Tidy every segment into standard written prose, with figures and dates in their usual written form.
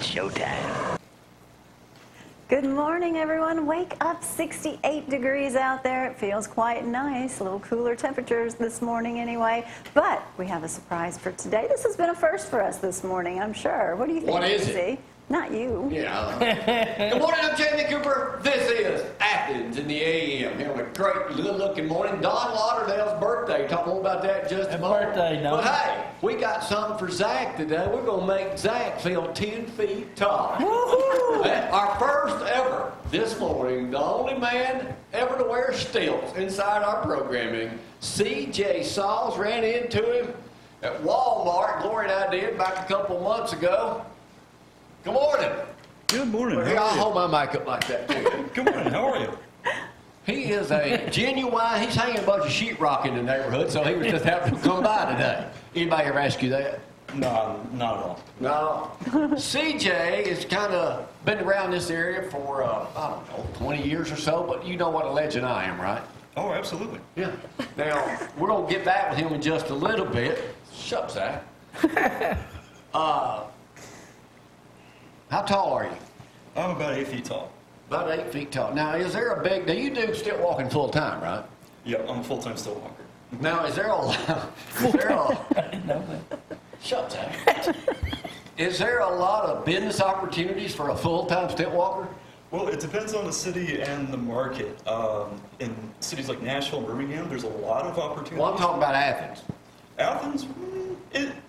It's showtime. Good morning, everyone. Wake up, 68 degrees out there. It feels quite nice. A little cooler temperatures this morning anyway. But we have a surprise for today. This has been a first for us this morning, I'm sure. What do you think, What is Stacey? it? Not you. Yeah. Good morning, I'm Jamie Cooper. This is Athens in the AM. Having a great, good-looking morning. Don Lauderdale's birthday. Talk more about that in just a moment. Birthday, no. But hey, we got something for Zack today. We're going to make Zack feel 10 feet tall. Our first ever this morning, the only man ever to wear stilts inside our programming. C.J. Sauls ran into him at Walmart. Glory and I did back a couple months ago. Good morning. Good morning. Here, How I'll are you? hold my mic up like that too. Good morning. How are you? He is a genuine, he's hanging a bunch of sheetrock in the neighborhood, so he was just having to come by today. Anybody ever ask you that? No, not at all. No. CJ has kind of been around this area for, I don't know, 20 years or so, but you know what a legend I am, right? Oh, absolutely. Yeah. Now, we're going to get back with him in just a little bit. Shut up, Zach. How tall are you? I'm about 8 feet tall. About 8 feet tall. Now, is there a big, now you do stilt walking full time, right? Yep, I'm a full-time stilt walker. Now, is there a, I didn't know that. shut up, Zach. Is there a lot of business opportunities for a full-time stilt walker? Well, it depends on the city and the market. In cities like Nashville and Birmingham, there's a lot of opportunities. Well, I'm talking about Athens. Athens,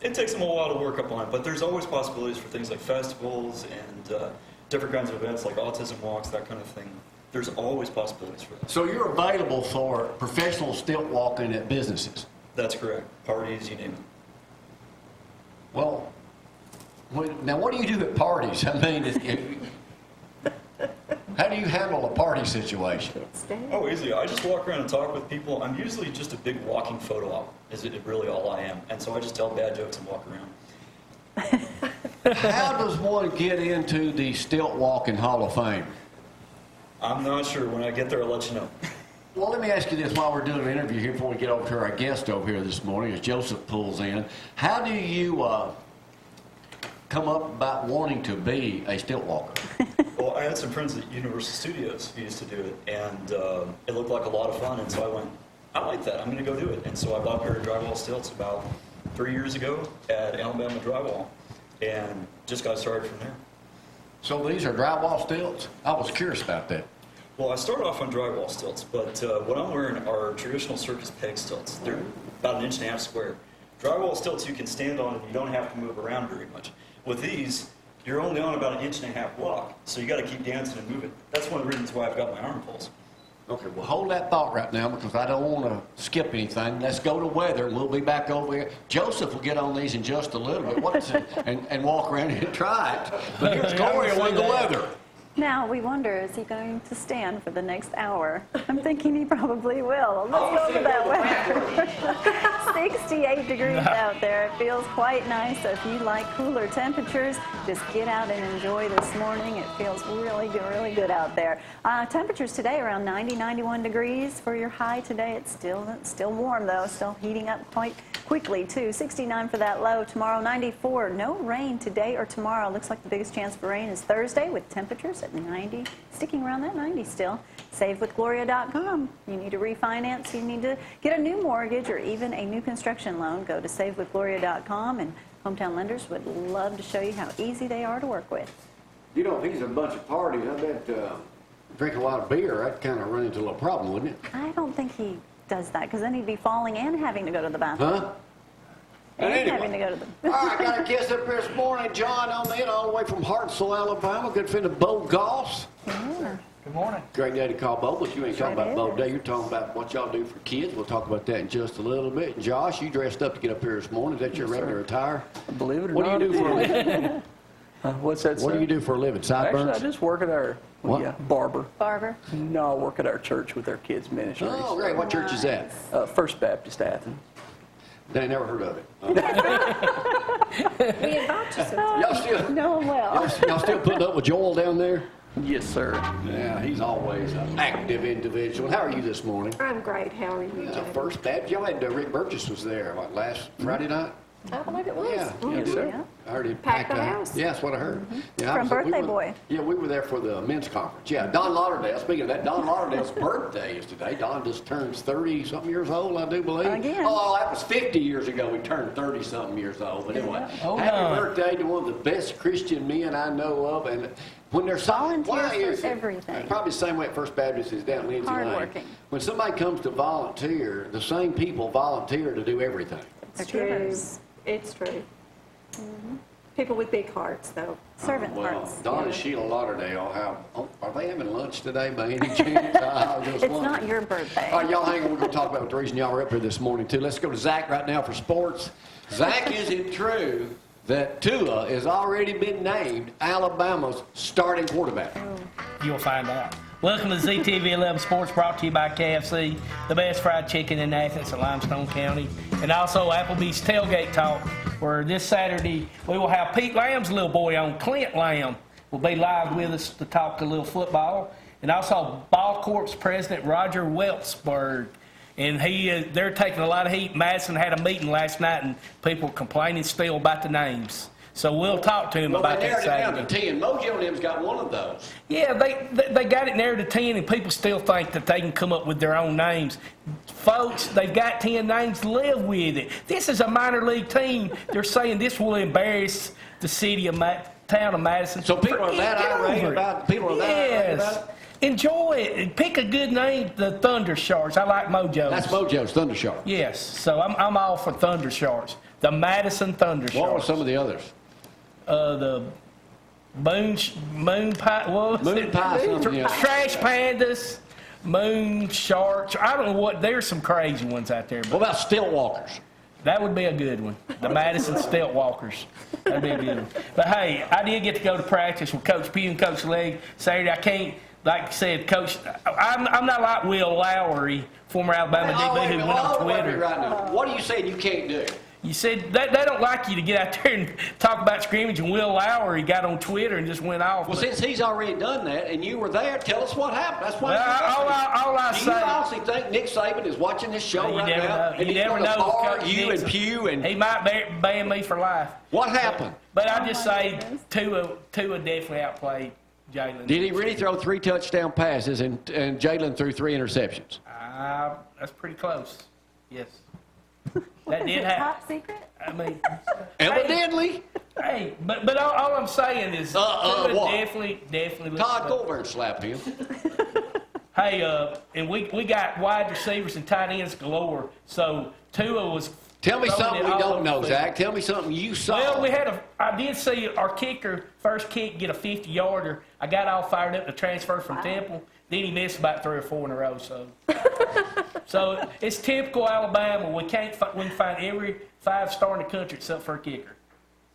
it takes them a while to work up on it, but there's always possibilities for things like festivals and different kinds of events like autism walks, that kind of thing. There's always possibilities for that. So you're available for professional stilt walking at businesses? That's correct. Parties, you name it. Well, now what do you do at parties? I mean, how do you handle a party situation? Oh, easy. I just walk around and talk with people. I'm usually just a big walking photo op, is it really all I am. And so I just tell bad jokes and walk around. How does one get into the Stilt Walking Hall of Fame? I'm not sure. When I get there, I'll let you know. Well, let me ask you this while we're doing an interview here before we get over to our guest over here this morning as Joseph pulls in. How do you come up about wanting to be a stilt walker? Well, I had some friends at Universal Studios who used to do it, and it looked like a lot of fun, and so I went, I like that. I'm going to go do it. And so I bought a pair of drywall stilts about 3 years ago at Alabama Drywall, and just got started from there. So these are drywall stilts? I was curious about that. Well, I started off on drywall stilts, but what I'm wearing are traditional circus peg stilts. They're about 1.5 inches square. Drywall stilts you can stand on and you don't have to move around very much. With these, you're only on about 1.5 inches walk, so you got to keep dancing and moving. That's one of the reasons why I've got my arm pulls. Okay, well, hold that thought right now because I don't want to skip anything. Let's go to weather, and we'll be back over here. Joseph will get on these in just a little bit. What is it? And walk around and try it. But here's Gloria with the weather. Now, we wonder, is he going to stand for the next hour? I'm thinking he probably will. Let's go over that weather. 68 degrees out there. It feels quite nice. So if you like cooler temperatures, just get out and enjoy this morning. It feels really good out there. Temperatures today around 90, 91 degrees for your high today. It's still warm, though. Still heating up quite quickly, too. 69 for that low. Tomorrow, 94. No rain today or tomorrow. Looks like the biggest chance for rain is Thursday with temperatures at 90, sticking around that 90 still. SaveWithGloria.com. You need to refinance, you need to get a new mortgage or even a new construction loan. Go to SaveWithGloria.com, and Hometown Lenders would love to show you how easy they are to work with. You know, if he's a bunch of parties, I bet drinking a lot of beer, that'd kind of run into a little problem, wouldn't it? I don't think he does that because then he'd be falling and having to go to the bathroom. Huh? And Anyway. having to go to the All right, got a guest up here this morning, John, on in all the way from Hartselle, Alabama. Good friend of Bo Goss. Yeah. Good morning. Great day to call Bo, but you ain't talking about Sure Bo is. Day. You're talking about what y'all do for kids. We'll talk about that in just a little bit. Josh, you dressed up to get up here this morning. Is that your regular attire? Believe it or What not. do you do for a living? What's that? What do say? you do for a living? Actually, I Sideburns? just work at our barber. Barber. No, I work at our church with our kids ministry. Oh, great. What church is that? First Baptist Athens. They never heard of it. We invite you sometime. Y'all still, No, well. y'all still putting up with Joel down there? Yes, sir. Yeah, he's always an active individual. How are you this morning? I'm great. How are you doing? First Baptist. Y'all had Rick Burgess was there, what, last Friday night? I believe it was. Yeah, Yes, sir. Yeah. I heard him Packed the house. Yeah, that's what I heard. Yeah, I From was- we Birthday were- Boy. Yeah, we were there for the men's conference. Yeah, Don Lauderdale. Speaking of that, Don Lauderdale's birthday is today. Don just turns 30-something years old, I do believe. Again. Oh, that was 50 years ago. We turned 30-something years old. But anyway, Oh, happy no. birthday to one of the best Christian men I know of. And when there's Volunteers for everything. Probably the same way at First Baptist is down Lindsay Lane. Hardworking. When somebody comes to volunteer, the same people volunteer to do everything. They're It's true. givers. It's true. People with big hearts, though. Servant Well, hearts. Don and Sheila Lauderdale, are they having lunch today by any chance? I was just It's wondering. not your birthday. All right, y'all hang on. We're going to talk about the reason y'all are up here this morning, too. Let's go to Zack right now for sports. Zack, is it true that Tua has already been named Alabama's starting quarterback? You'll find out. Welcome to ZTV 11 Sports, brought to you by KFC, the best fried chicken in Athens and Limestone County, and also Applebee's Tailgate Talk, where this Saturday we will have Pete Lamb's little boy on, Clint Lamb, will be live with us to talk a little football, and also Ball Corp's president Roger Weltzberg. And they're taking a lot of heat. Madison had a meeting last night, and people complaining still about the names. So we'll talk to him Well, about they that narrowed it down Saturday. to 10. Mojo and them's got one of those. Yeah, they got it narrowed to 10, and people still think that they can come up with their own names. Folks, they've got 10 names. Live with it. This is a minor league team. They're saying this will embarrass the city of town of Madison. So people are that Get irate over it. about people are that irate about it? Enjoy it. And pick a good name, the Thunder Sharks. I like Mojo's. That's Mojo's Thunder Shark. Yes, so I'm all for Thunder Sharks. The Madison Thunder Sharks. What were some of the others? The moon pie. What was Moon it? pie something else. Trash pandas, moon sharks. I don't know what. There's some crazy ones out there, What but about stilt walkers? that would be a good one. The Madison Stilt Walkers. That'd be a good one. But hey, I did get to go to practice with Coach Pugh and Coach Legg Saturday. I can't. Like I said, Coach, I'm not like Will Lowry, former Alabama DB, who went on Twitter. Right now. What are you saying you can't do? You said they don't like you to get out there and talk about scrimmage, and Will Lowry got on Twitter and just went off. Well, But- since he's already done that and you were there, tell us what happened. That's why. Well, all I Do you say- honestly think Nick Saban is watching this show You right never now? know. And You he's never going to know. bar Coach you Nixon. and Pugh and He might ban me for life. what happened? But I just say Tua definitely outplayed Jalen. Did he really throw 3 touchdown passes and Jalen threw 3 interceptions? That's pretty close. Yes. That did Is it happen. top secret? I mean, Evidently. hey, but all I'm saying is Tua what? definitely looks Todd, better. go over and slap him. Hey, and we got wide receivers and tight ends galore. So Tua was. Tell me throwing something it we all don't over know, the field. Zach. Tell me something you saw. Well, I did see our kicker, first kick, get a 50-yarder. I got all fired up to transfer from Temple. Then he missed about 3 or 4 in a row. So it's typical Alabama. We can find every 5-star in the country except for a kicker.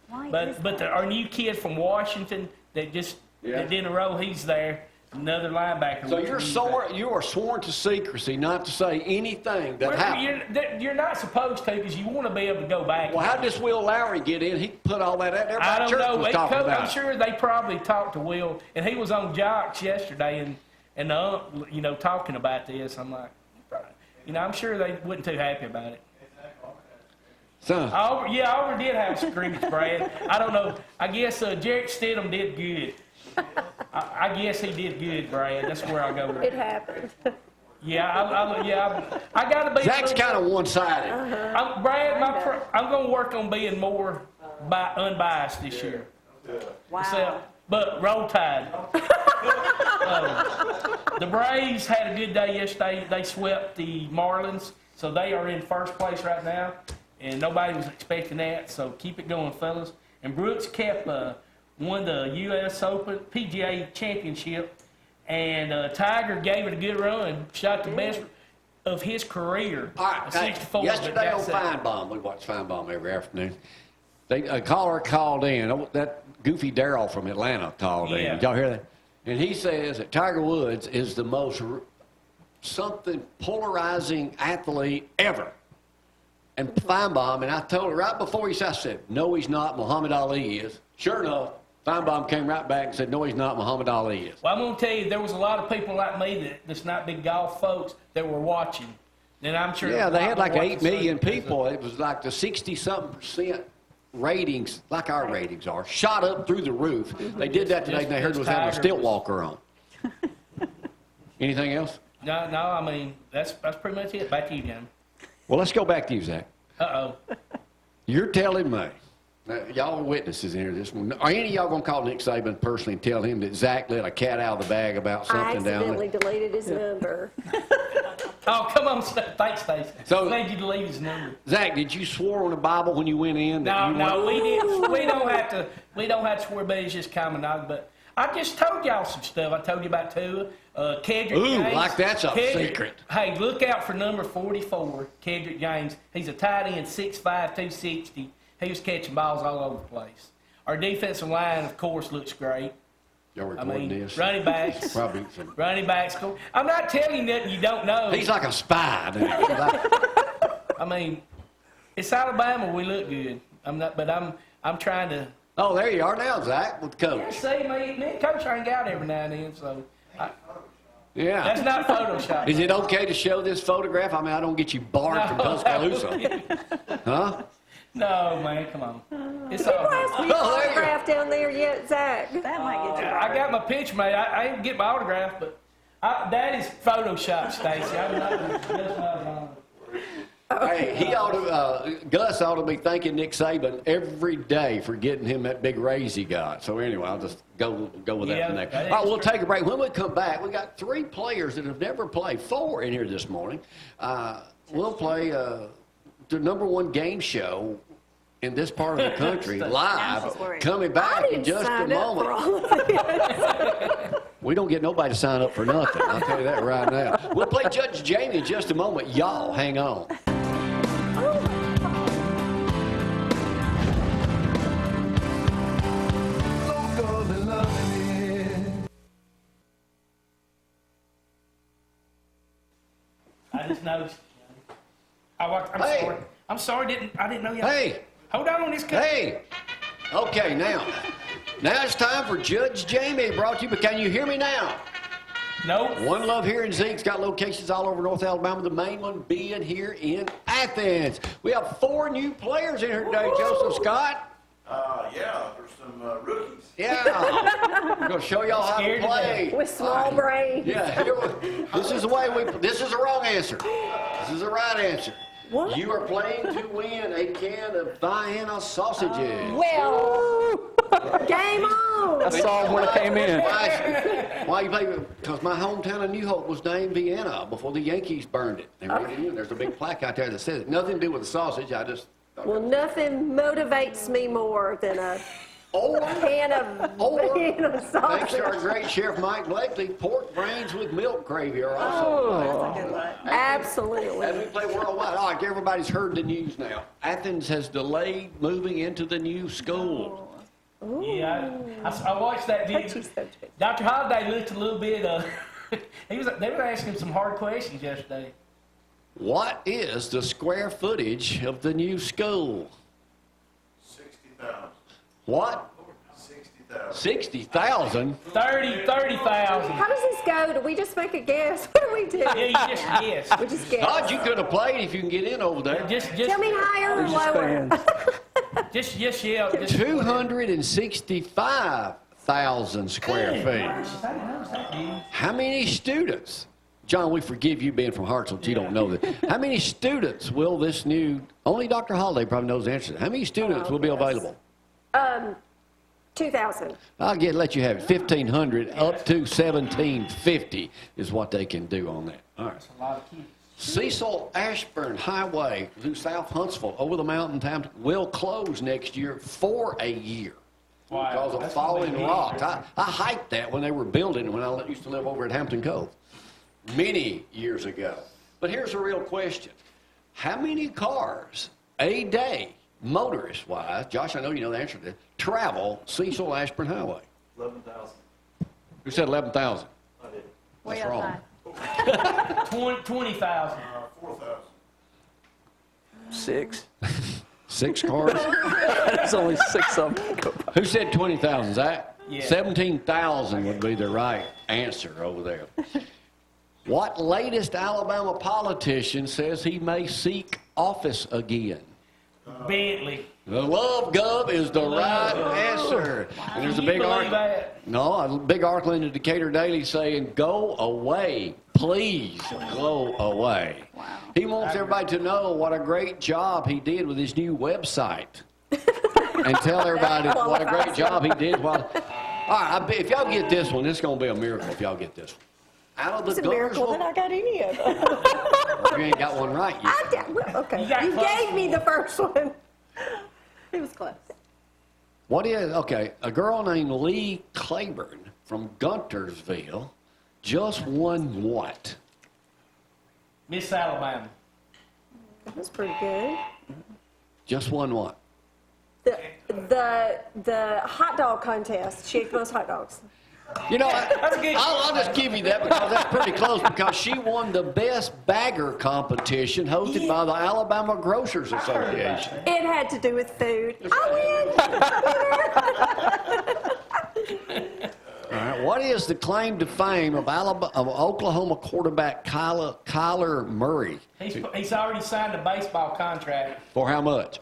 Why is But that? our new kid from Washington that did in a row, he's there. Another linebacker. So you are sworn to secrecy not to say anything that happened. You're not supposed to because you want to be able to go back. Well, how did this Will Lowry get in? He put all that out there. I don't Church know. was talking about I'm it. sure they probably talked to Will, and he was on Jocks yesterday, and talking about this. I'm like, I'm sure they wasn't too happy about it. Son, Auburn did have a scrimmage, Brad. I don't know. I guess Jarrett Stidham did good. I guess he did good, Brad. That's where I go with It it. happened. I got to be. Zach's kind of one-sided. Brad, I'm going to work on being more unbiased this year. Wow. But roll tide. The Braves had a good day yesterday. They swept the Marlins, so they are in first place right now, and nobody was expecting that. So keep it going, fellas. And Brooks Koepka won the U.S. Open PGA Championship, and Tiger gave it a good run, shot the best of his career. All right, A hey, 64. yesterday on but that's it. Feinbaum, we watch Feinbaum every afternoon. A caller called in. That goofy Darryl from Atlanta called in. Yeah. Did y'all hear that? And he says that Tiger Woods is the most something polarizing athlete ever. And Feinbaum, and I told her right before he said, I said, no, he's not. Muhammad Ali is. Sure enough, Feinbaum came right back and said, no, he's not. Muhammad Ali is. Well, I'm going to tell you, there was a lot of people like me that's not big golf folks that were watching. And I'm sure. Yeah, they had like watch 8 the million Sunday people. It was like the 60-something% ratings, like our ratings are, shot up through the roof. They did that today, and they heard it was having a stilt walker on. Anything else? No, I mean, that's pretty much it. Back to you, Jim. Well, let's go back to you, Zach. Uh-oh. You're telling me, y'all are witnesses in here this morning. Are any of y'all going to call Nick Saban personally and tell him that Zach let a cat out of the bag about I something down accidentally there? deleted his number. Oh, come on, thanks, Stacey. So- Glad you delete his number. Zach, did you swear on the Bible when you went in? that No, you we didn't. We don't have to. We don't have to swear, but it's just common knowledge. But I just told y'all some stuff. I told you about Tua, Kedrick Ooh, James. like that's a secret. Hey, look out for number 44, Kedrick James. He's a tight end, 6'5", 260. He was catching balls all over the place. Our defensive line, of course, looks great. Y'all I recording mean, this? running backs. Probably some. Running backs. I'm not telling you nothing you don't know. He's like a spy. Dude. I mean, it's Alabama. We look good. I'm trying to. Oh, there you are now, Zach, with the Yeah, coach. see, me and Coach hang out every now and then, so Yeah. that's not Photoshop. Is it okay to show this photograph? I mean, I don't get you barred from Tuscaloosa. Huh? No, man, come on. It's all People right. ask me for Oh, there you go. autograph down there yet, Zach? That might get you. I got my picture made. I didn't get my autograph, but that is Photoshop, Stacey. I'm not just not Hey, he ought to, Gus ought to be thanking Nick Saban every day for getting him that big raise he got. So anyway, I'll just go with that Yeah, for next. that All right, is we'll true. take a break. When we come back, we got 3 players that have never played, 4 in here this morning. We'll play the #1 game show in this part of the country live, she's worried. coming I back in didn't just a sign up for moment. all of this. We don't get nobody to sign up for nothing. I'll tell you that right now. We'll play Judge Jamie in just a moment. Y'all hang on. I just noticed. I'm Hey. sorry. I'm sorry. I didn't know you. Hey, Hold on this. hey. Okay, now it's time for Judge Jamie brought to you, but can you hear me now? No. One Love here in Zeke's got locations all over North Alabama, the main one being here in Athens. We have 4 new players in here today, Joseph Scott. Yeah, there's some rookies. Yeah. I'm going to show y'all how to Scared to play. With small brains. Yeah, this is the way this is the wrong answer. This is the right answer. What? You are playing to win a can of Vienna sausages. Well, game on. I saw him when I came in. Why you play? Because my hometown of New Hope was named Vienna before the Yankees burned it. They wrote it in. There's a big plaque out there that says it. Nothing to do with the sausage. I just. Well, nothing motivates me more than a Or, can of or Vienna thanks to our sausage. great chef Mike Blakely, pork brains with milk gravy are also. Absolutely. As we play worldwide, all right, everybody's heard the news now. Athens has delayed moving into the new school. Yeah, I watched that video. Touchy subject. Dr. Holiday looked a little bit. They were asking him some hard questions yesterday. What is the square footage of the new school? 60,000. What? 60,000. 60,000? 30,000. How does this go? Do we just make a guess? What do we do? Yeah, you just guess. We just guess. God, you could have played if you can get in over there. Just Tell me higher or There's just lower. fans. Just yell. Just 265,000 square feet. How many students? John, we forgive you being from Hartsville, but you don't know that. How many students will this new, only Dr. Holiday probably knows the answer. How many students will be available? 2,000. I'll let you have it. 1,500 up to 1,750 is what they can do on that. All right. a lot of kids. Cecil Ashburn Highway through South Huntsville over the mountain town will close next year for a year Wow, because of that's falling gonna be rocks. huge. I hiked that when they were building when I used to live over at Hampton Cove many years ago. But here's a real question. How many cars a day, motorist-wise, Josh, I know you know the answer to this, travel Cecil Ashburn Highway? 11,000. Who said 11,000? I did. Way That's up wrong. high. 20,000. 4,000. 6. 6 cars? There's only 6 of them. Who said 20,000, Zach? Yeah. 17,000 would be the right answer over there. What latest Alabama politician says he may seek office again? Bentley. The love gov is the right answer. And there's a Can you big believe article. that? No, a big article in the Decatur Daily saying, "Go away, please, go away." Wow. He wants everybody to know what a great job he did with his new website, and tell everybody what a great job he did. All right, if y'all get this one, it's going to be a miracle if y'all get this one. Out of the It's a miracle that I got any of them. You ain't got one right yet. Okay, You got you close. gave me the first one. It was close. What is, okay, a girl named Lee Claiborne from Guntersville just won what? Miss Alabama. That was pretty good. Just won what? The hot dog contest. She ate the most hot dogs. You know, That's good. I'll just give you that because that's pretty close because she won the best bagger competition hosted by the Alabama Grocers Association. It had to do with food. All right, what is the claim to fame of Oklahoma quarterback Kyler Murray? He's already signed a baseball contract. For how much?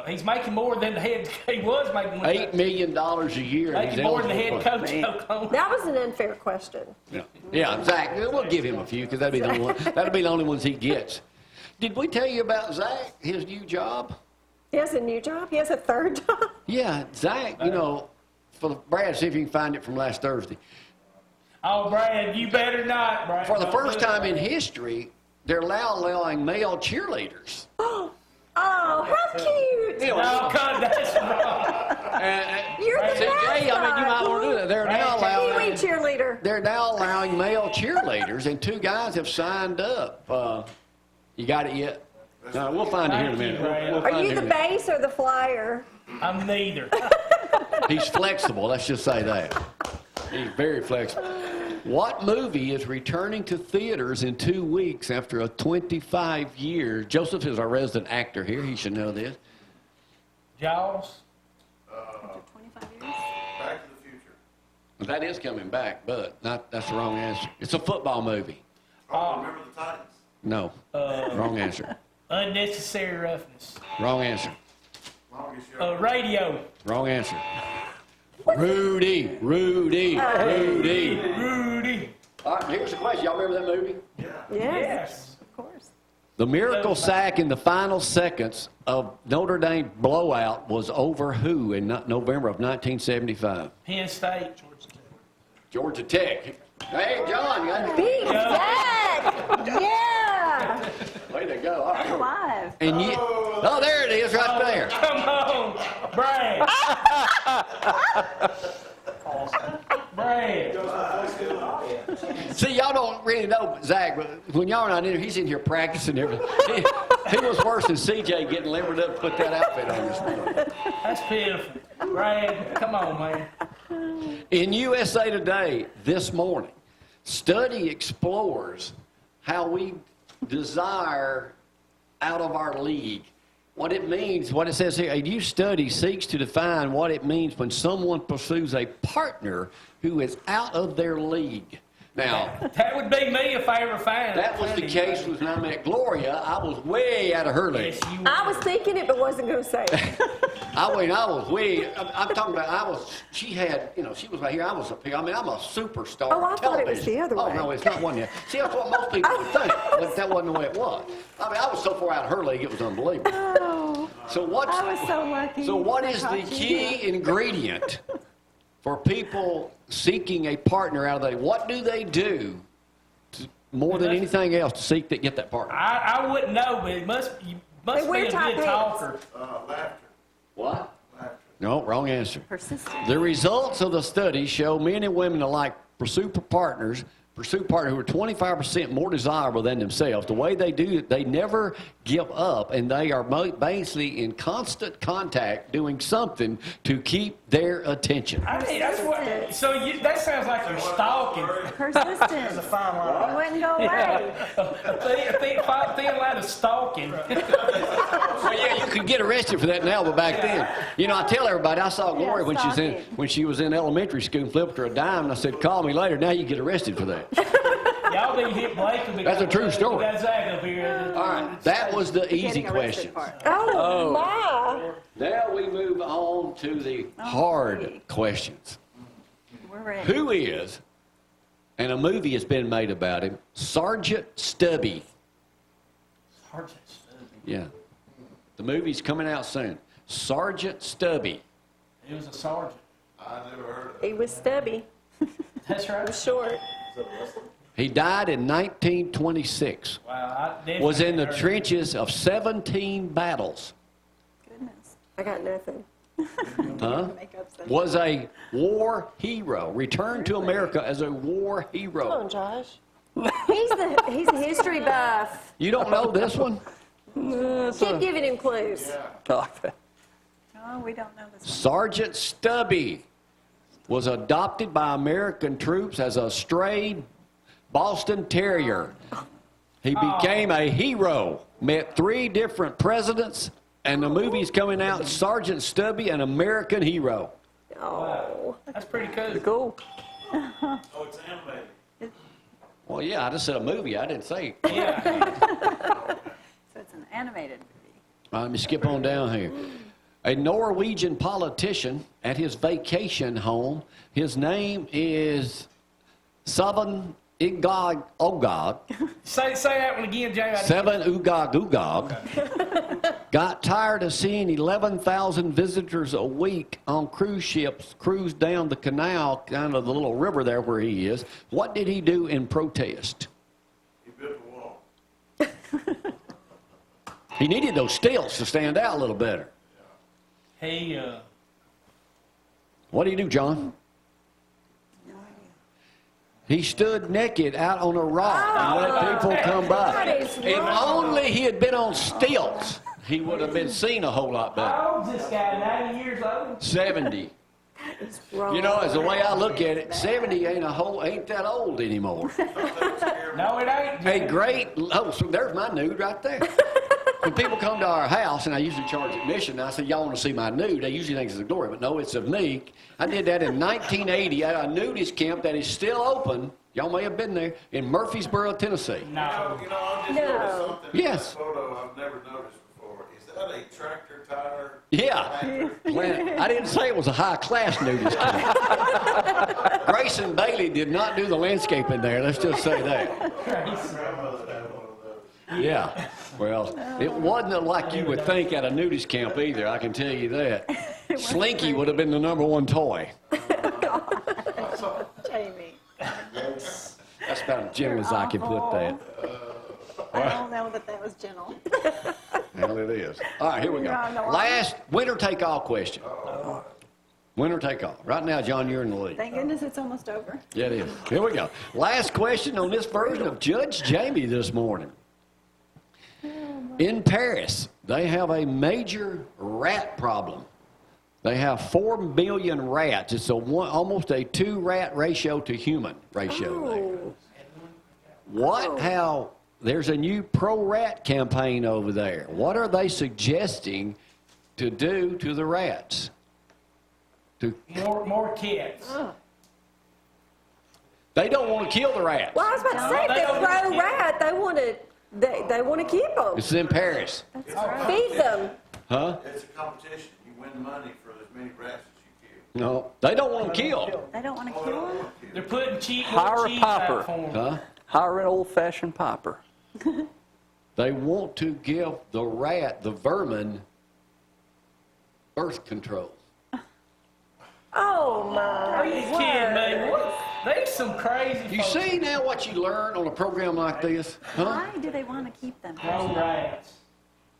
He's making more than the head. He was making more. $8 million a year. Making He's more than the head eligible for. coach of Oklahoma. That was an unfair question. Yeah, Zach. We'll give him a few because that'd be the only one. That'd be the only ones he gets. Did we tell you about Zach? His new job? He has a new job. He has a third job. Yeah, Zach. You know, Brad, see if you can find it from last Thursday. Oh, Brad, you better not, Brad. For the Don't first do time that. in history, they're now allowing male cheerleaders. Oh, how cute! You know, No, God, that's wrong. You're the see, Jay, I mean, you might want to do that. They're now Pee-wee allowing. cheerleader. They're now allowing male cheerleaders, and 2 guys have signed up. You got it yet? No, we'll find it here in a minute. We'll Are find you it the in a minute. base or the flyer? I'm neither. He's flexible, let's just say that. He's very flexible. What movie is returning to theaters in 2 weeks after a 25 years? Joseph is our resident actor here. He should know this. Jaws. 25 years? Back to the Future. That is coming back, but that's the wrong answer. It's a football movie. Oh, remember the Titans? No. Wrong answer. Unnecessary roughness. Wrong answer. Longest yard. Radio. Wrong answer. Rudy. Rudy. Rudy. Rudy. All right, here's the question. Y'all remember that movie? Yes. Of course. The miracle sack in the final seconds of Notre Dame blowout was over who in November of 1975? Penn State. Georgia Tech. Hey, John, you got Big Zack! Yeah! way to go. All right. Live. And you, oh, there it is, right there. Come on, Brad. Brad. See, y'all don't really know Zach, but when y'all are not in here, he's in here practicing everything. He was worse than CJ getting limbered up to put that outfit on this morning. That's pitiful. Brad, come on, man. In USA Today this morning, study explores how we desire out of our league. What it means, what it says here, a new study seeks to define what it means when someone pursues a partner who is out of their league. Now, That would be me if I ever found that was the case when I met Gloria. I was way out of her league. Yes, you I was were. thinking it, but wasn't going to say it. I was way, I'm talking about, she had, she was right here, I was up here. I mean, I'm a superstar. Oh, I thought it was television. the other way. Oh, no, it's not one yet. See, that's what most people would think, but that wasn't the way it was. I mean, I was so far out of her league, it was unbelievable. Oh, So I was so lucky. what I is the caught you. key ingredient for people seeking a partner out of their, what do they do more than anything else to seek that get that partner? I wouldn't know, but you must They be wear a tight good pants. talker. Laughter. What? Laughter. No, wrong answer. Persistent. The results of the study show men and women alike pursue partners who are 25% more desirable than themselves. The way they do it, they never give up, and they are basically in constant contact doing something to keep their attention. I mean, that's what. So that sounds like you're stalking. Persistent. Fine line. It wouldn't go away. A thin line of stalking. Well, yeah, you could get arrested for that now, but back then, I tell everybody I saw Glory Yeah, when she was in elementary school and flipped her a dime, and I said, "Call me later." Now you get arrested for that. Y'all Y'all need to hit Blake with it. That's a true story. We got Zack up here. All right, that was the easy Getting arrested question. part. Oh, my. Now we move on to the hard questions. We're ready. Who is, and a movie has been made about him, Sergeant Stubby? Sergeant Stubby. Yeah. The movie's coming out soon. Sergeant Stubby. He was a sergeant. I never heard of it. He was stubby. That's He right. was short. He died in 1926. Wow, I definitely Was in the heard of it. trenches of 17 battles. Goodness. I got nothing. Huh? Make up some- Was a war hero. Returned to America as a war Come hero. on, Josh. He's a history buff. You don't know this one? Keep giving him clues. I like that. Oh, we don't know this Sergeant Stubby was adopted by American troops as a stray Boston Terrier. He became a hero, met 3 different presidents, and the movie's coming out, Sergeant Stubby, an American hero. Oh. That's pretty cool. Cool. Oh, it's animated. Well, yeah, I just said a movie. I didn't say. Yeah. one. So it's an animated movie. All right, let me skip on down here. A Norwegian politician at his vacation home. His name is Seven Ugog Ogog. Say that one again, Jay. Seven Ugog Ugog. Got tired of seeing 11,000 visitors a week on cruise ships cruise down the canal, kind of the little river there where he is. What did he do in protest? He built a wall. He needed those stilts to stand out a little better. He, What did he do, John? He stood naked out on a rock and let people come by. That is If wrong. only he had been on stilts, he would have been seen a whole lot better. how old's this guy? 90 years old? 70. Wrong. You know, as the way I look at it, 70 ain't that old anymore. No, it ain't. A great, oh, so there's my nude right there. When people come to our house, and I usually charge admission, and I say, y'all want to see my nude? They usually think it's a glory, but no, it's of me. I did that in 1980 at a nudist camp that is still open. Y'all may have been there, in Murfreesboro, Tennessee. No. I just No. noticed something in Yes. that photo I've never noticed before. Is that a tractor tire? Yeah. Well, I didn't say it was a high-class nudist camp. Grayson Bailey did not do the landscaping there, let's just say that. Yeah, well, it wasn't like you would think at a nudist camp either, I can tell you that. Slinky would have been the #1 toy. Jamie. That's about as gentle as I can put that. I don't know that was gentle. Well, it is. All right, here we go. You're on the line. Last winner-take-all question. Winner-take-all. Right now, John, you're in the lead. Thank goodness it's almost over. Yeah, it is. Here we go. Last question on this version of Judge Jamie this morning. In Paris, they have a major rat problem. They have 4 million rats. It's almost a 2-rat ratio to human ratio there. There's a new pro-rat campaign over there. What are they suggesting to do to the rats? More cats. They don't want to kill the rats. Well, I was about to say, if they throw rat, they want to keep them. It's in Paris. Feed them. Huh? It's a competition. You win money for as many rats as you kill. No, they don't want them killed. They don't want to kill him? They're putting cheap Hire a cheese piper. out for 'em. Huh? Hire an old-fashioned piper. They want to give the rat, the vermin, birth control. Oh, my Are you kidding me? What? There's some crazy You folks. see now what you learn on a program like this? Huh? Why do they want to keep them? No rats.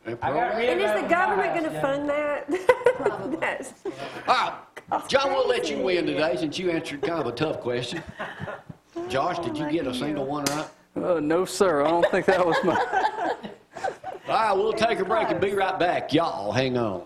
A I got program? rid And is of the them government in my going to house, fund that? That's- All right. John, we'll let you win today since you answered kind of a tough question. Josh, did you get a single one right? No, sir. I don't think that was my... All right, we'll take a break and be right back. Y'all, hang on.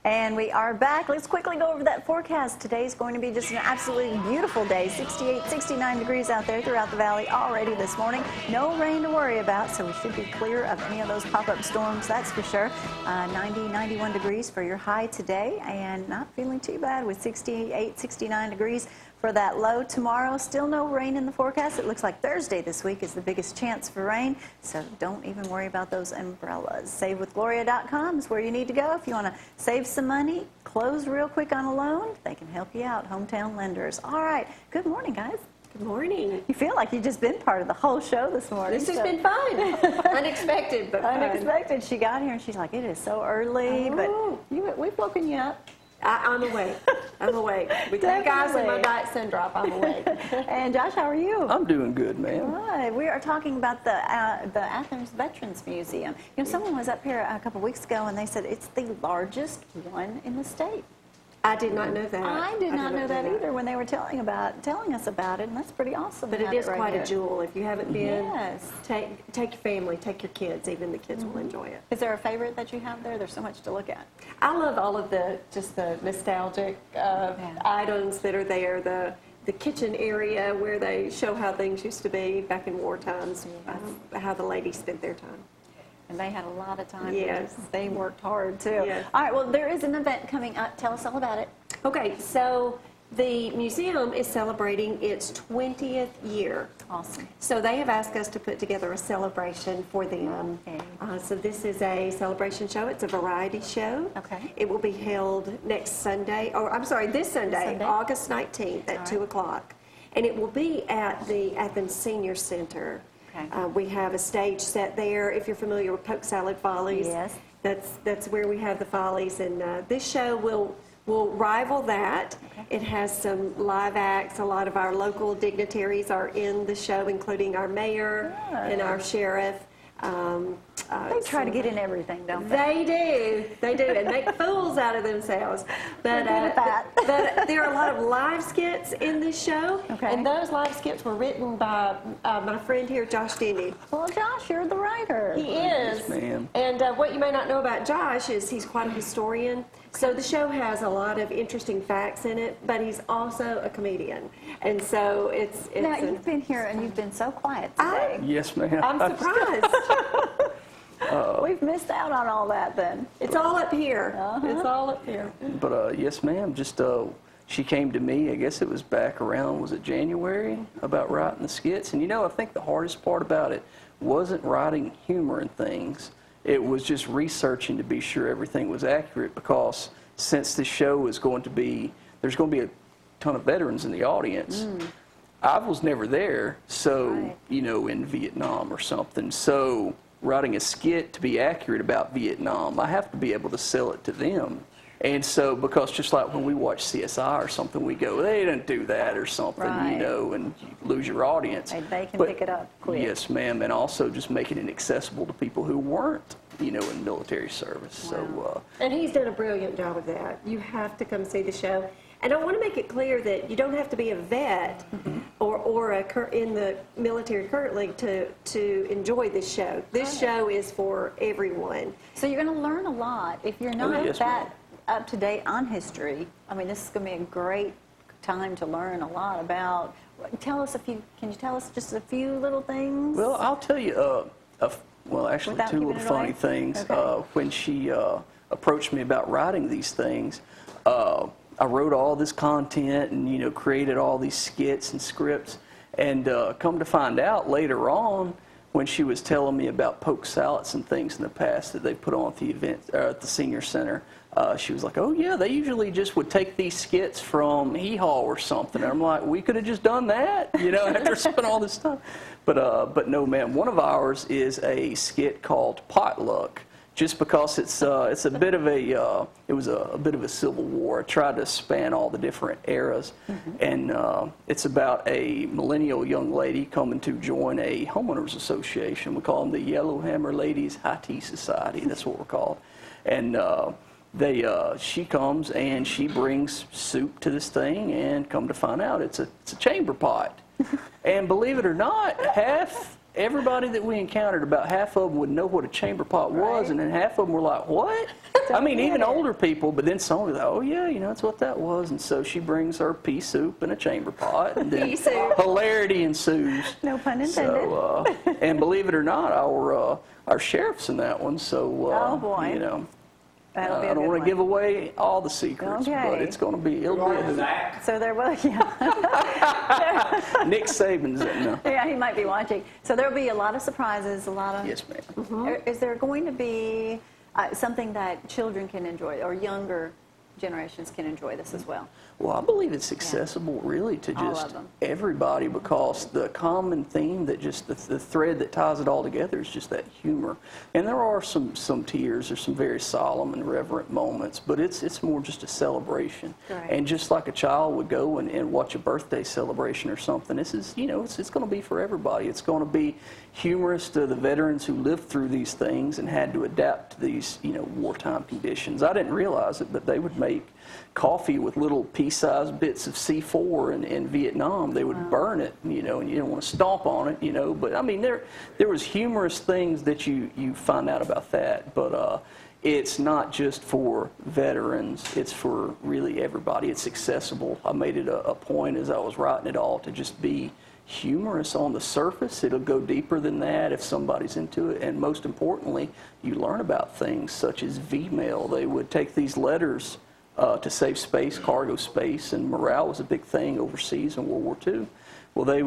And we are back. Let's quickly go over that forecast. Today's going to be just an absolutely beautiful day. 68, 69 degrees out there throughout the valley already this morning. No rain to worry about, so we should be clear of any of those pop-up storms, that's for sure. 90, 91 degrees for your high today, and not feeling too bad with 68, 69 degrees for that low tomorrow. Still no rain in the forecast. It looks like Thursday this week is the biggest chance for rain, so don't even worry about those umbrellas. SaveWithGloria.com is where you need to go if you want to save some money, close real quick on a loan. They can help you out, Hometown Lenders. All right, good morning, guys. Good morning. You feel like you've just been part of the whole show this morning. This has been fun. Unexpected, but fun. Unexpected. She got here and she's like, it is so early, Oh. but we've woken you up. I'm awake. I'm awake. With you guys and my diet sun drop, I'm awake. And Josh, how are you? I'm doing good, ma'am. Good. We are talking about the Athens Veterans Museum. You know, someone was up here a couple weeks ago and they said it's the largest one in the state. I did not know that. I did not know that either when they were telling us about it, and that's pretty awesome. But to it have is right quite here. a jewel. If you haven't been, Yes. take your family, take your kids. Even the kids will enjoy it. Is there a favorite that you have there? There's so much to look at. I love all of the nostalgic items that are there. The kitchen area where they show how things used to be back in war times, how the ladies spent their time. And they had a lot of time. Yes. They worked hard, too. Yes. All right, well, there is an event coming up. Tell us all about it. Okay, so the museum is celebrating its 20th year. Awesome. So they have asked us to put together a celebration for them. Okay. So this is a celebration show. It's a variety show. Okay. It will be held this Sunday, August 19th at 2 o'clock. And it will be at the Athens Senior Center. Okay. We have a stage set there. If you're familiar with Poke Salad Follies, Yes. that's where we have the Follies. And this show will rival that. Okay. It has some live acts. A lot of our local dignitaries are in the show, including our mayor and our sheriff. They try to get in everything, don't they? They do, and make fools out of themselves. But, They're good at that. but there are a lot of live skits in this show, Okay. and those live skits were written by my friend here, Josh Dendy. Well, Josh, you're the writer. He is. Yes, ma'am. And what you may not know about Josh is he's quite a historian. So the show has a lot of interesting facts in it, but he's also a comedian. And so it's Now, you've been here and you've been so quiet today. Yes, ma'am. I'm surprised. We've missed out on all that then. It's all up here. It's all up here. But yes, ma'am. Just she came to me. I guess it was back around, was it January, about writing the skits. And I think the hardest part about it wasn't writing humor and things. It was just researching to be sure everything was accurate, because since this show is going to be, there's going to be a ton of veterans in the audience. I was never there, so Right. in Vietnam or something. So writing a skit to be accurate about Vietnam, I have to be able to sell it to them. And so, because just like when we watch CSI or something, we go, they didn't do that or something, Right. and you lose your audience. They can But- pick it up quick. Yes, ma'am, and also just making it accessible to people who weren't, in military service. So, And he's done a brilliant job of that. You have to come see the show. And I want to make it clear that you don't have to be a vet or in the military currently to enjoy this show. This show is for everyone. So you're going to learn a lot. If you're not yes, that ma'am. up to date on history, this is going to be a great time to learn a lot about. Can you tell us just a few little things? well, I'll tell you, actually, Without two giving little it funny away? things. Okay. When she approached me about writing these things, I wrote all this content and, created all these skits and scripts. And come to find out later on, when she was telling me about poke salads and things in the past that they put on at the event at the senior center, she was like, "Oh yeah, they usually just would take these skits from Hee Haw or something." And I'm like, "We could have just done that, after spending all this time." But no, ma'am. One of ours is a skit called Potluck. Just because it's a bit of it was a bit of a civil war. I tried to span all the different eras, and it's about a millennial young lady coming to join a homeowners association. We call them the Yellowhammer Ladies High Tea Society. That's what we're called, and she comes and she brings soup to this thing, and come to find out it's a chamber pot, and believe it or not, everybody that we encountered, about half of them would know what a chamber pot was, Right. and then half of them were like, "What?" I mean, Don't even get it. older people, but then some are like, oh, yeah, that's what that was. And so she brings her pea soup in a chamber pot, and then Pea soup. hilarity ensues. No pun intended. So, and believe it or not, our sheriff's in that one. So, Oh, boy. That'll be a I don't good want one. to give away all the secrets, Okay. but it's going to be, it'll be a hoot. Zack. So there will, Nick Saban's in there. yeah, he might be watching. So there'll be a lot of surprises, a lot of. Yes, ma'am. Is there going to be something that children can enjoy or younger generations can enjoy this as well? Well, I believe it's accessible really to All just of them. everybody, because the common theme that just the thread that ties it all together is just that humor. And there are some tears, there's some very solemn and reverent moments, but it's more just a celebration. Right. And just like a child would go and watch a birthday celebration or something, this is, it's going to be for everybody. It's going to be humorous to the veterans who lived through these things and had to adapt to these, wartime conditions. I didn't realize it, but they would make coffee with little pea-sized bits of C4 in Vietnam. They would burn it, and you don't want to stomp on it, But I mean, there was humorous things that you find out about that. But it's not just for veterans. It's for really everybody. It's accessible. I made it a point as I was writing it all to just be humorous on the surface. It'll go deeper than that if somebody's into it. And most importantly, you learn about things such as V-mail. They would take these letters to save space, cargo space, and morale was a big thing overseas in World War II. Well, they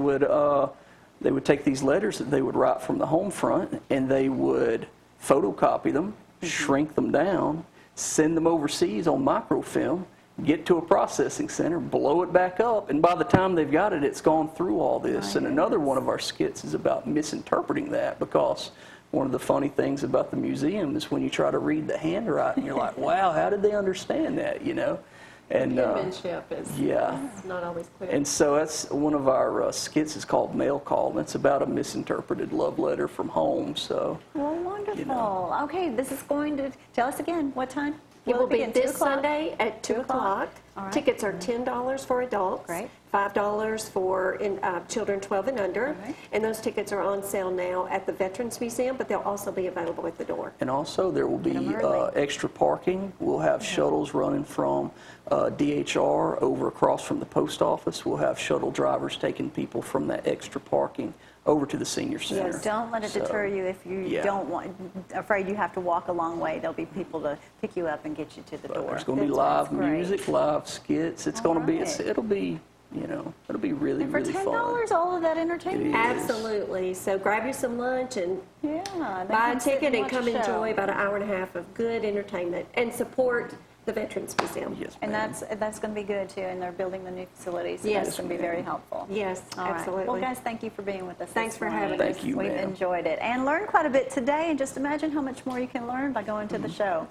would take these letters that they would write from the home front, and they would photocopy them, shrink them down, send them overseas on microfilm, get to a processing center, blow it back up, and by the time they've got it, it's gone through all this. And another one of our skits is about misinterpreting that, because one of the funny things about the museum is when you try to read the handwriting, you're like, wow, how did they understand that, And Penmanship is it's not always clear. and so that's one of our skits is called Mail Call, and it's about a misinterpreted love letter from home. So Well, wonderful. Okay, this is going to tell us again what time. It will be begin? this 2 o'clock? Sunday at 2 o'clock. All right. Tickets are $10 for adults. Great. $5 for children 12 and under. All right. And those tickets are on sale now at the Veterans Museum, but they'll also be available at the door. And also there will be Get 'em early. extra parking. We'll have shuttles running from DHR over across from the post office. We'll have shuttle drivers taking people from that extra parking over to the senior center. Yes, don't let it So, deter you if you yeah. don't want, afraid you have to walk a long way. There'll be people to pick you up and get you to the But door. there's going to be That's live great. music, live skits. It's All going to be, right. it'll be, it'll be really, And for really $10, fun. all of that entertainment. It is. Absolutely. So grab you some lunch and Yeah. then buy a come sit ticket and watch come a show. enjoy about an hour and a half of good entertainment and support the Veterans Museum. Yes, And ma'am. that's going to be good too, and they're building the new facilities. So Yes. that's going to be very helpful. Yes, All right. absolutely. Well, guys, thank you for being with us. Thanks this for morning. having us. Thank you, We've ma'am. enjoyed it and learned quite a bit today. And just imagine how much more you can learn by going to the show.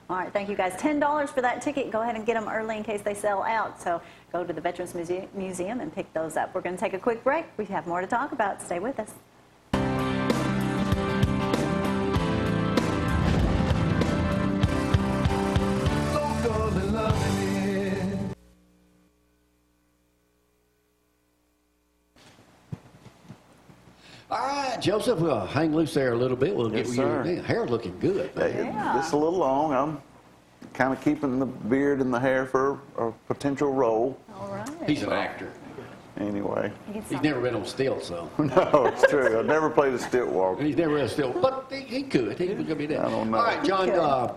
All right, thank you guys. $10 for that ticket. Go ahead and get them early in case they sell out. So go to the Veterans Museum and pick those up. We're going to take a quick break. We have more to talk about. Stay with us. All right, Joseph, we'll hang loose there a little bit. We'll Yes, get sir. your hair looking good. man. Yeah. Just a little long. I'm kind of keeping the beard and the hair for a potential role. All right. He's an actor. Anyway, You can He's stop. never been on stilts, though. no, it's true. I've never played a stilt walk. He's never been on stilts, but he could. He could be that. I don't know. All right, John, He could.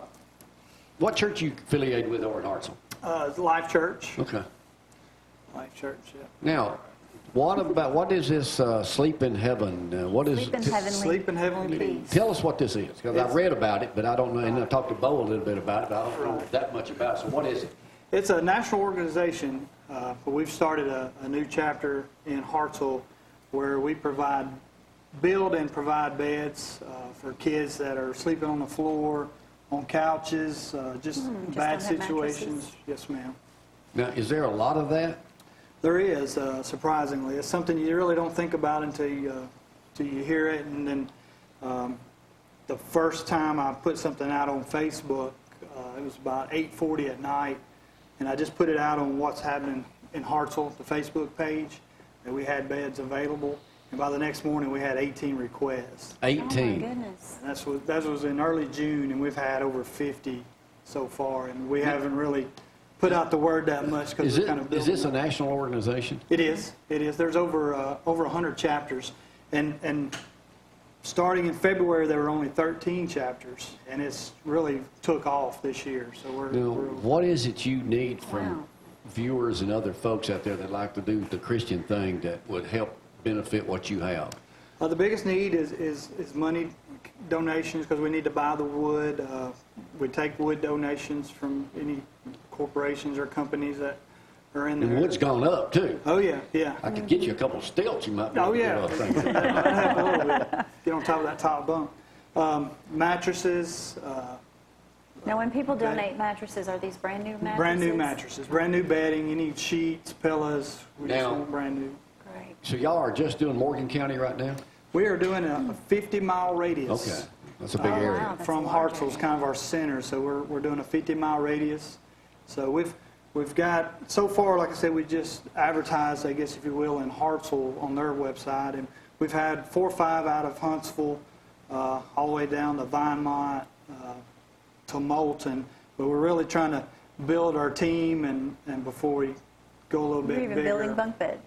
what church you affiliated with over in Hartselle? Life Church. Okay. Life Church, yeah. Now, what is this sleep in heaven? What is Sleep in heavenly Sleep in heavenly peace. Tell us what this is, because I read about it, but I don't know, and I talked to Bo a little bit about it, but I don't know that much about it. So what is it? It's a national organization, but we've started a new chapter in Hartselle where we build and provide beds for kids that are sleeping on the floor, on couches, just bad don't have situations. mattresses. Yes, ma'am. Now, is there a lot of that? There is, surprisingly. It's something you really don't think about until you hear it. And then the first time I put something out on Facebook, it was about 8:40 at night, and I just put it out on what's happening in Hartselle, the Facebook page, that we had beds available. And by the next morning, we had 18 requests. 18. Oh, my goodness. And that was in early June, and we've had over 50 so far, and we haven't really put out the word that much because we're kind of Is building this a up. national organization? It is. It is. There's over 100 chapters, and starting in February there were only 13 chapters, and it's really took off this year. So Now, we're what is it you need from Wow. viewers and other folks out there that like to do the Christian thing that would help benefit what you have? the biggest need is money donations because we need to buy the wood. We take wood donations from any corporations or companies that are in there. And wood's gone up, too. Oh yeah, yeah. I could get you a couple of stilts you might be able Oh to yeah. get off things. I'd have a little bit. Get on top of that top bunk. Mattresses. Now, when people Okay. donate mattresses, are these brand new mattresses? Brand new mattresses, brand new bedding. You need sheets, pillows. We just Now- want brand new. Great. So y'all are just doing Morgan County right now? We are doing a 50-mile radius. Okay, that's a big Oh, area. wow. That's From a large Hartsville's area. kind of our center, so we're doing a 50-mile radius. So we've got so far, like I said, we just advertised, I guess if you will, in Hartsville on their website, and we've had 4 or 5 out of Huntsville, all the way down to Vinemont, to Moulton. But we're really trying to build our team, and before we go a little bit You're even bigger. building bunk beds.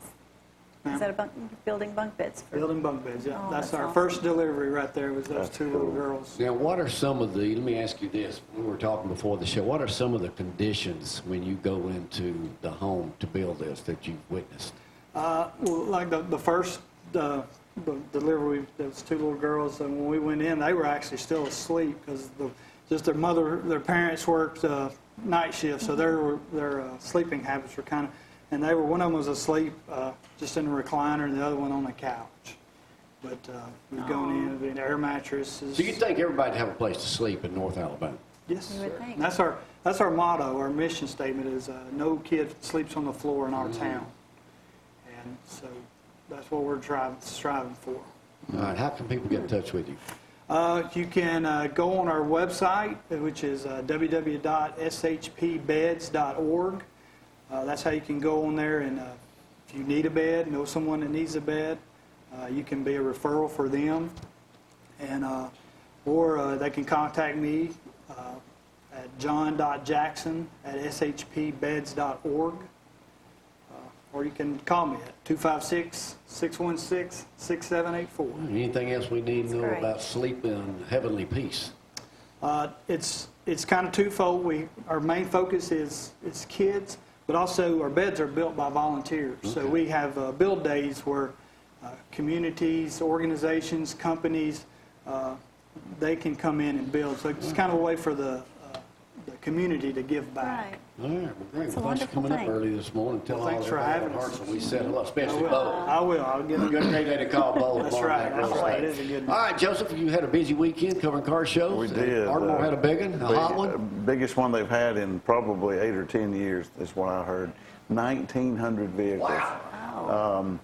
Ma'am? Is that building bunk beds? Building bunk beds, yeah. Oh, that's that's our awesome. first delivery right there was those That's 2 little cool. girls. Now, what are some of the, let me ask you this, we were talking before the show, what are some of the conditions when you go into the home to build this that you've witnessed? Well, like the first the delivery, those 2 little girls, and when we went in, they were actually still asleep because just their parents worked night shift, so their sleeping habits were kind of, and one of them was asleep just in a recliner, and the other one on the couch. But we've gone in with air mattresses. So you think everybody have a place to sleep in North Alabama? Yes, You would sir. think. That's our motto. Our mission statement is no kid sleeps on the floor in our town, and so that's what we're striving for. All right, how can people get in touch with you? You can go on our website, which is www.shpbeds.org. That's how you can go on there, and if you need a bed, know someone that needs a bed, you can be a referral for them, and or they can contact me at john.jackson@shpbeds.org, or you can call me at 256-616-6784. Anything else we need to know great. about sleep in heavenly peace? It's kind of twofold. Our main focus is kids, but also our beds are built by volunteers. So Okay. we have build days where communities, organizations, companies, they can come in and build. So it's kind of a way for the community to give back. Right. All right, well, great. It's a Well, thanks for coming wonderful up thing. early this morning. Tell Well, all thanks for everybody having at us. Hartsville we said hello, I especially will. Bo. I'll get Good day to call Bo. That's right. That's right. It is a good All right, Joseph, you had a busy weekend covering car shows. We did. Ardmore had a big one, a hot one. Biggest one they've had in probably 8 or 10 years, is what I heard. 1,900 vehicles. Wow.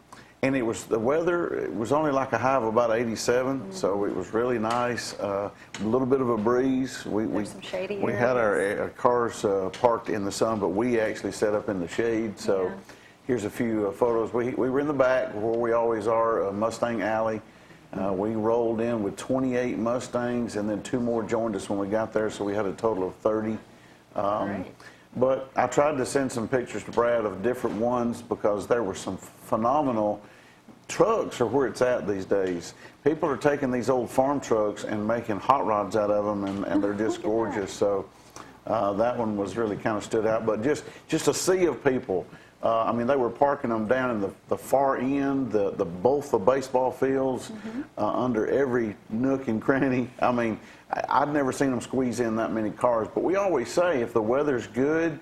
And the weather, it was only like a high of about 87, so it was really nice. A little bit of a breeze. There's some shady We had areas. our cars parked in the sun, but we actually set up in the shade. So Yeah. here's a few photos. We were in the back where we always are, Mustang Alley. We rolled in with 28 Mustangs, and then 2 more joined us when we got there, so we had a total of 30. Great. But I tried to send some pictures to Brad of different ones because there were some phenomenal trucks are where it's at these days. People are taking these old farm trucks and making hot rods out of them, and they're just gorgeous. So that one was really kind of stood out. But just a sea of people. I mean, they were parking them down in the far end, both the baseball fields, under every nook and cranny. I mean, I'd never seen them squeeze in that many cars. But we always say if the weather's good,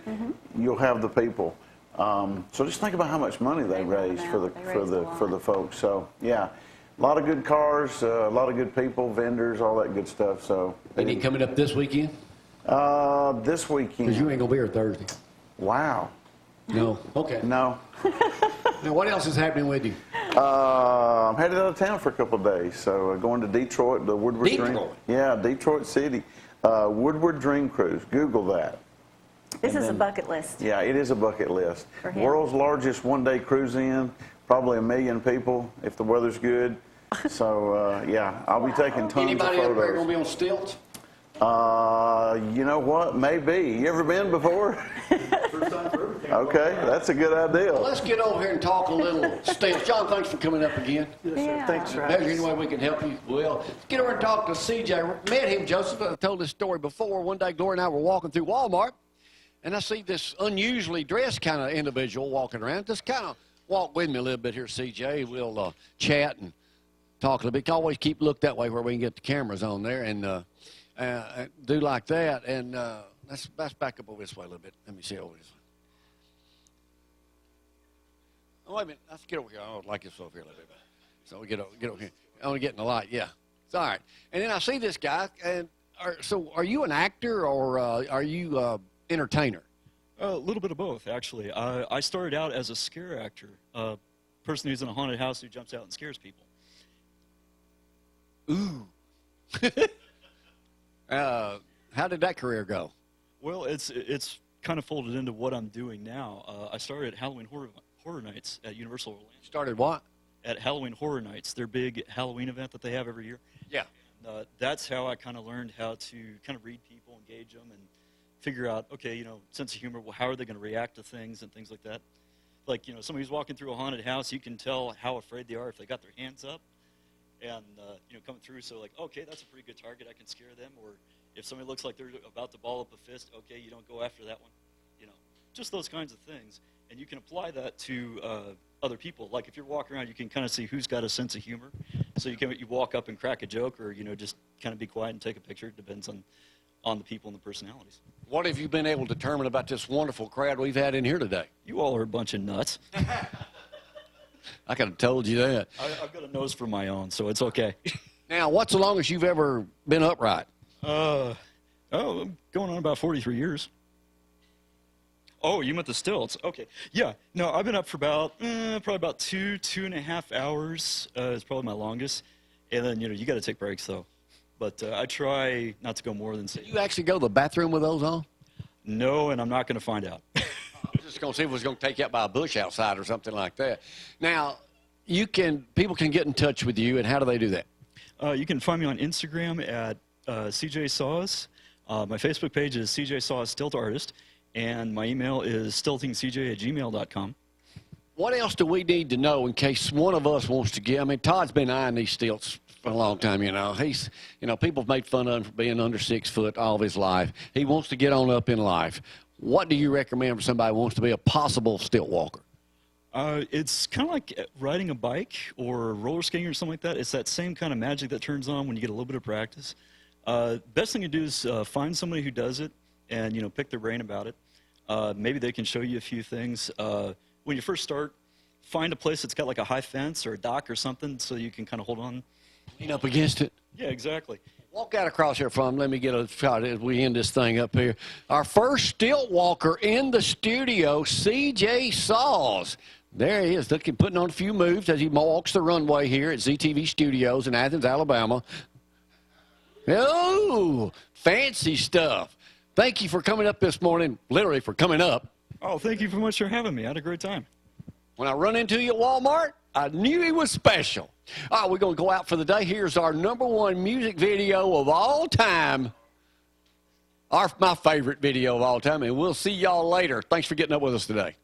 you'll have the people. So just think about how much money they raised for the folks. So yeah, a lot of good cars, a lot of good people, vendors, all that good stuff. So Any coming up this weekend? this weekend. Because you ain't going to be here Thursday. Wow. No. Okay. No. Now, what else is happening with you? I'm headed out of town for a couple of days. So going to Detroit, the Woodward Dream. Detroit? Yeah, Detroit City. Woodward Dream Cruise. Google that. This And is a then- bucket list. Yeah, it is a bucket list. For him. World's largest one-day cruise in, probably 1 million people if the weather's good. So, yeah, I'll be taking tons Anybody of up there going photos. to be on stilts? You know what? Maybe. You ever been before? First time for everything. Okay, that's a good idea. Well, let's get over here and talk a little stilts. John, thanks for coming up again. Yes, sir. Yeah. Thanks for If having there's us. any way we can help you, we'll. Let's get over and talk to CJ. Met him, Joseph. I told this story before. One day, Gloria and I were walking through Walmart, and I see this unusually dressed kind of individual walking around. Just kind of walk with me a little bit here, CJ. We'll chat and talk a little bit. Always keep look that way where we can get the cameras on there and do like that. And let's back up over this way a little bit. Let me see over this way. Oh, wait a minute. Let's get over here. I would like this over here a little bit. So we get over here. I want to get in the light. Yeah. It's all right. And then I see this guy. And so are you an actor or are you entertainer? A little bit of both, actually. I started out as a scare actor, a person who's in a haunted house who jumps out and scares people. Ooh. How did that career go? Well, it's kind of folded into what I'm doing now. I started at Halloween Horror Nights at Universal Orlando. Started what? At Halloween Horror Nights, their big Halloween event that they have every year. Yeah. That's how I kind of learned how to kind of read people, engage them, and figure out, okay, you know, sense of humor, well, how are they going to react to things and things like that. Like, you know, somebody who's walking through a haunted house, you can tell how afraid they are if they got their hands up and, you know, coming through. So, like, okay, that's a pretty good target. I can scare them. Or if somebody looks like they're about to ball up a fist, okay, you don't go after that one. You know, just those kinds of things. And you can apply that to other people. Like, if you're walking around, you can kind of see who's got a sense of humor. So you walk up and crack a joke or, you know, just kind of be quiet and take a picture. It depends on the people and the personalities. What have you been able to determine about this wonderful crowd we've had in here today? You all are a bunch of nuts. I could have told you that. I've got a nose for my own, so it's okay. Now, what's the longest you've ever been upright? I'm going on about 43 years. Oh, you meant the stilts. Okay. Yeah. No, I've been up for about, probably about 2.5 hours is probably my longest. And then, you know, you got to take breaks, though. But I try not to go more than, say. Did you actually go to the bathroom with those on? No, and I'm not going to find out. I was just going to see if it was going to take you out by a bush outside or something like that. Now, people can get in touch with you, and how do they do that? You can find me on Instagram at CJ Saws. My Facebook page is CJ Saws Stilt Artist, and my email is stiltingcj@gmail.com. What else do we need to know in case one of us wants to get? I mean, Todd's been eyeing these stilts for a long time, you know. People have made fun of him for being under 6 foot all of his life. He wants to get on up in life. What do you recommend for somebody who wants to be a possible stilt walker? It's kind of like riding a bike or roller skating or something like that. It's that same kind of magic that turns on when you get a little bit of practice. Best thing to do is find somebody who does it and, you know, pick their brain about it. Maybe they can show you a few things. When you first start, find a place that's got like a high fence or a dock or something so you can kind of hold on. Lean up against it. Yeah, exactly. Walk out across here from him. Let me get a shot as we end this thing up here. Our first stilt walker in the studio, CJ Saws. There he is, putting on a few moves as he walks the runway here at ZTV Studios in Athens, Alabama. Oh, fancy stuff. Thank you for coming up this morning, literally for coming up. Oh, thank you very much for having me. I had a great time. When I run into you at Walmart, I knew he was special. All right, we're going to go out for the day. Here's our #1 music video of all time. My favorite video of all time, and we'll see y'all later. Thanks for getting up with us today.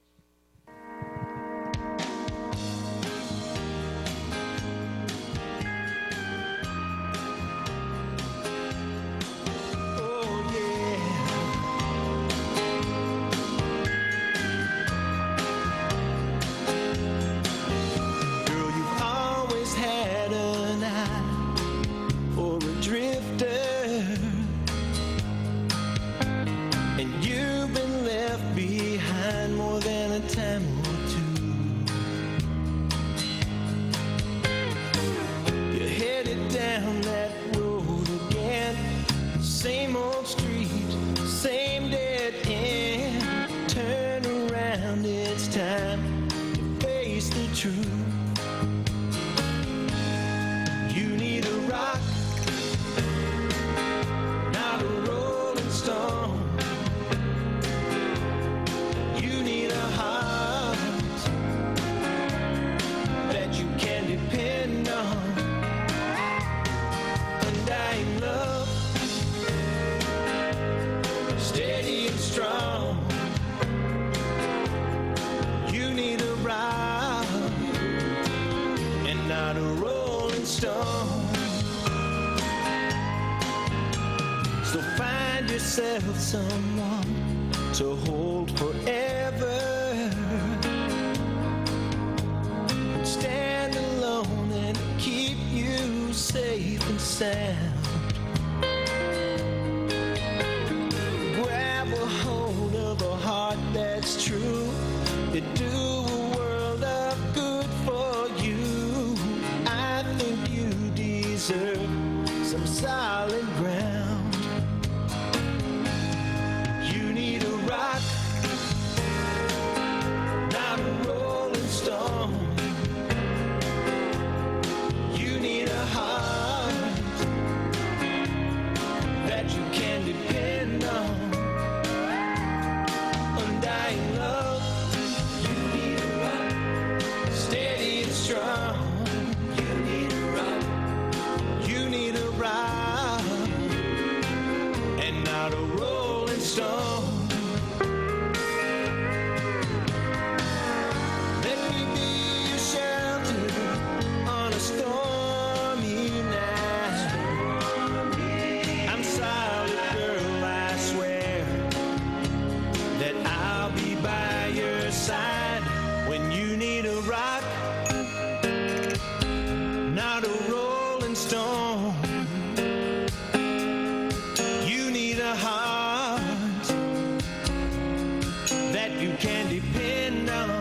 And you've been left behind more than yourself someone to hold forever. Stand alone and keep you safe and sound. Grab a hold of a heart that's true. It do a world of good for you. I think you deserve some solid ground. You need a rock, not a rolling stone. You need a heart that you can depend on. Undying love. You need a rock, steady and strong. You need a rock. You need a rock, and not a rolling stone. Let me be your shelter on a stormy night. I'm solid, girl, I swear that I'll be by your side when you need a rock, not a rolling stone. You need a heart that you can depend on.